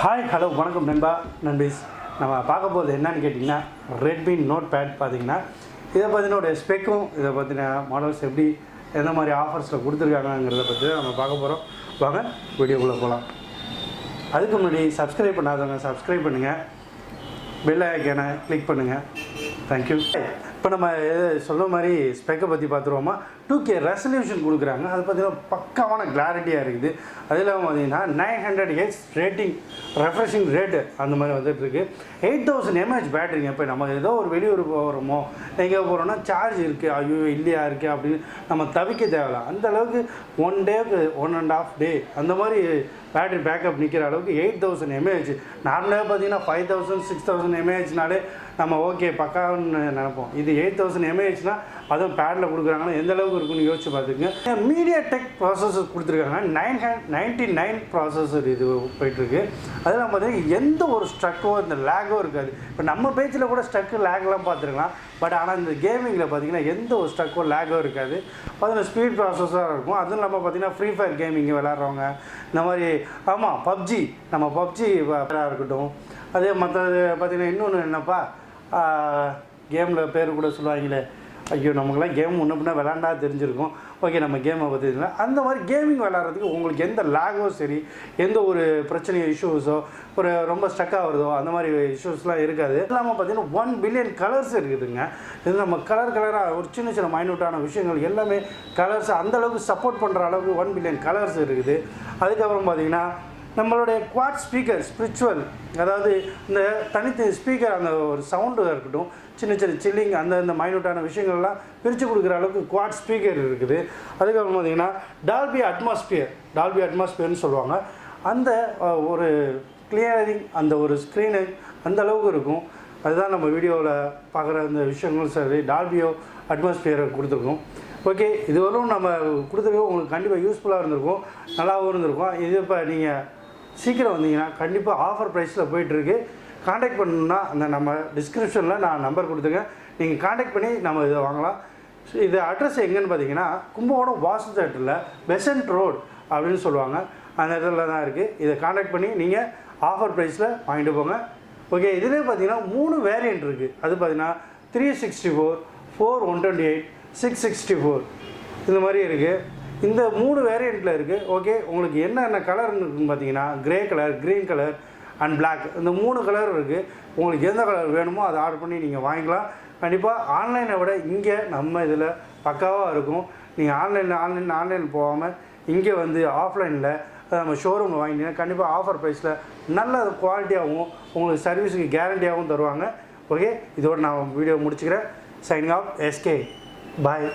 Hi hello வணக்கம் நண்பா நண்பீஸ். நம்ம பார்க்க போகிறது என்னன்னு கேட்டிங்கன்னா ரெட்மி நோட் பேட் பார்த்தீங்கன்னா இதை பற்றினோட ஸ்பெக்கும் இதை பற்றின மாடல்ஸ் எப்படி எந்த மாதிரி ஆஃபர்ஸில் கொடுத்துருக்காங்கங்கிறத பற்றி நம்ம பார்க்க போகிறோம். வாங்க வீடியோக்குள்ளே போகலாம். அதுக்கு முன்னாடி சப்ஸ்கிரைப் பண்ணாதவங்க சப்ஸ்கிரைப் பண்ணுங்கள், பெல் ஐக்கானை கிளிக் பண்ணுங்கள். தேங்க்யூ. இப்போ நம்ம சொல்ல மாதிரி ஸ்பெக்கை பற்றி பார்த்துருவோமா. 2K ரெசல்யூஷன் கொடுக்குறாங்க. அது பார்த்திங்கன்னா பக்காவான கிளாரிட்டியாக இருக்குது. அது இல்லாமல் பார்த்திங்கன்னா 900Hz ரேட்டிங் ரெஃப்ரெஷிங் ரேட்டு அந்த மாதிரி வந்துட்டுருக்கு. 8000 mAh பேட்டரிங்க. இப்போ நம்ம ஏதோ ஒரு வெளியூர் போகிறோமோ எங்கே போகிறோன்னா சார்ஜ் இருக்குது, ஐயோ இல்லையா இருக்குது அப்படின்னு நம்ம தவிக்க தேவையில்ல. அந்தளவுக்கு 1 டேக்கு 1.5 டே அந்த மாதிரி பேட்டரி பேக்கப் நிற்கிற அளவுக்கு 8000 mAh. நார்மலாக பார்த்திங்கன்னா 5000 6000 mAhனாலே நம்ம ஓகே பக்கான்னு நினைப்போம். இது 8000 mAhனால் அதுவும் பேடில் கொடுக்குறாங்கன்னா எந்த அளவுக்கு இருக்குன்னு யோசிச்சு பார்த்துக்குங்க. மீடியா டெக் ப்ராசஸர் கொடுத்துருக்காங்க. 999 ப்ராசஸர் இது போயிட்டுருக்கு. அதெல்லாம் பார்த்தீங்கன்னா எந்த ஒரு ஸ்ட்ரக்கோ இந்த லேகோ இருக்காது. இப்போ நம்ம பேஜில் கூட ஸ்ட்ரக்கு லேக்லாம் பார்த்துருக்கலாம். பட் ஆனால் இந்த கேமிங்கில் பார்த்தீங்கன்னா எந்த ஒரு ஸ்ட்ரக்கோ லேகோ இருக்காது. பார்த்தீங்கன்னா ஸ்பீட் ப்ராசஸராக இருக்கும். அதுவும் இல்லாமல் பார்த்தீங்கன்னா ஃப்ரீ ஃபயர் கேமிங் விளாட்றவங்க இந்த மாதிரி ஆமாம் பப்ஜி நம்ம பப்ஜி இருக்கட்டும். அதே மற்றது பார்த்திங்கன்னா இன்னொன்று என்னப்பா கேமில் பேர் கூட சொல்லுவாங்களே, ஐயோ நமக்குலாம் கேம் முன்ன பின்னா விளாண்டா தெரிஞ்சிருக்கும். ஓகே நம்ம கேமை பற்றி அந்த மாதிரி கேமிங் விளாட்றதுக்கு உங்களுக்கு எந்த லேகோ சரி எந்த ஒரு பிரச்சனையோ இஷ்யூஸோ ஒரு ரொம்ப ஸ்டக்காக வருதோ அந்த மாதிரி இஷ்யூஸ்லாம் இருக்காது. இல்லாமல் பார்த்தீங்கன்னா 1 பில்லியன் கலர்ஸ் இருக்குதுங்க. இது நம்ம கலராக ஒரு சின்ன சின்ன மைனூட்டான விஷயங்கள் எல்லாமே கலர்ஸ் அந்தளவுக்கு சப்போர்ட் பண்ணுற அளவுக்கு 1 பில்லியன் கலர்ஸ் இருக்குது. அதுக்கப்புறம் பார்த்திங்கன்னா நம்மளுடைய குவாட் ஸ்பீக்கர் ஸ்பிரிச்சுவல், அதாவது இந்த தனித்தனி ஸ்பீக்கர் அந்த ஒரு சவுண்டு இருக்கட்டும், சின்ன சின்ன சில்லிங் அந்த மைனூட்டான விஷயங்கள்லாம் பிரித்து கொடுக்குற அளவுக்கு குவாட் ஸ்பீக்கர் இருக்குது. அதுக்கப்புறம் பார்த்திங்கன்னா டால்பி அட்மாஸ்பியர்னு சொல்லுவாங்க. அந்த ஒரு கிளியரிங் அந்த ஒரு ஸ்க்ரீனு அந்த அளவுக்கு இருக்கும். அதுதான் நம்ம வீடியோவில் பார்க்குற அந்த விஷயங்களும் சரி டால்பியோ அட்மாஸ்பியரை கொடுத்துருக்கோம். ஓகே இதுவரையும் நம்ம கொடுத்துருக்கோம். உங்களுக்கு கண்டிப்பாக யூஸ்ஃபுல்லாக இருந்திருக்கும், நல்லாவும் இருந்திருக்கும். இது இப்போ நீங்கள் சீக்கிரம் வந்தீங்கன்னா கண்டிப்பாக ஆஃபர் ப்ரைஸில் போயிட்டுருக்கு. காண்டாக்ட் பண்ணணுன்னா அந்த நம்ம டிஸ்கிரிப்ஷனில் நான் நம்பர் கொடுத்துருக்கேன். நீங்கள் காண்டாக்ட் பண்ணி நம்ம இதை வாங்கலாம். இது அட்ரஸ் எங்கேன்னு பார்த்தீங்கன்னா கும்பகோணம் வாசு தேட்டரில் பெசன்ட் ரோடு அப்படின்னு சொல்லுவாங்க, அந்த இடத்துல தான் இருக்குது. இதை காண்டாக்ட் பண்ணி நீங்கள் ஆஃபர் ப்ரைஸில் வாங்கிட்டு போங்க. ஓகே இதிலே பார்த்தீங்கன்னா 3 வேரியண்ட் இருக்குது. அது பார்த்தீங்கன்னா 364, 4/128, 664 இந்த மாதிரி இருக்குது. இந்த 3 வேரியண்ட்டில் இருக்குது. ஓகே உங்களுக்கு என்னென்ன கலர் இருக்குதுன்னு பார்த்தீங்கன்னா grey colour, green colour and black இந்த 3 கலர் இருக்குது. உங்களுக்கு எந்த கலர் வேணுமோ அதை ஆர்டர் பண்ணி நீங்கள் வாங்கிக்கலாம். கண்டிப்பாக ஆன்லைனை விட இங்கே நம்ம இதில் பக்காவாக இருக்கும். நீங்கள் ஆன்லைன் போகாமல் இங்கே வந்து ஆஃப்லைனில் நம்ம ஷோரூமில் வாங்கினீங்கன்னா கண்டிப்பாக ஆஃபர் ப்ரைஸில் நல்ல குவாலிட்டியாகவும் உங்களுக்கு சர்வீஸுக்கு கேரண்டியாகவும் தருவாங்க. ஓகே இதோடு நான் வீடியோ முடிச்சுக்கிறேன். Signing off SK. பாய்.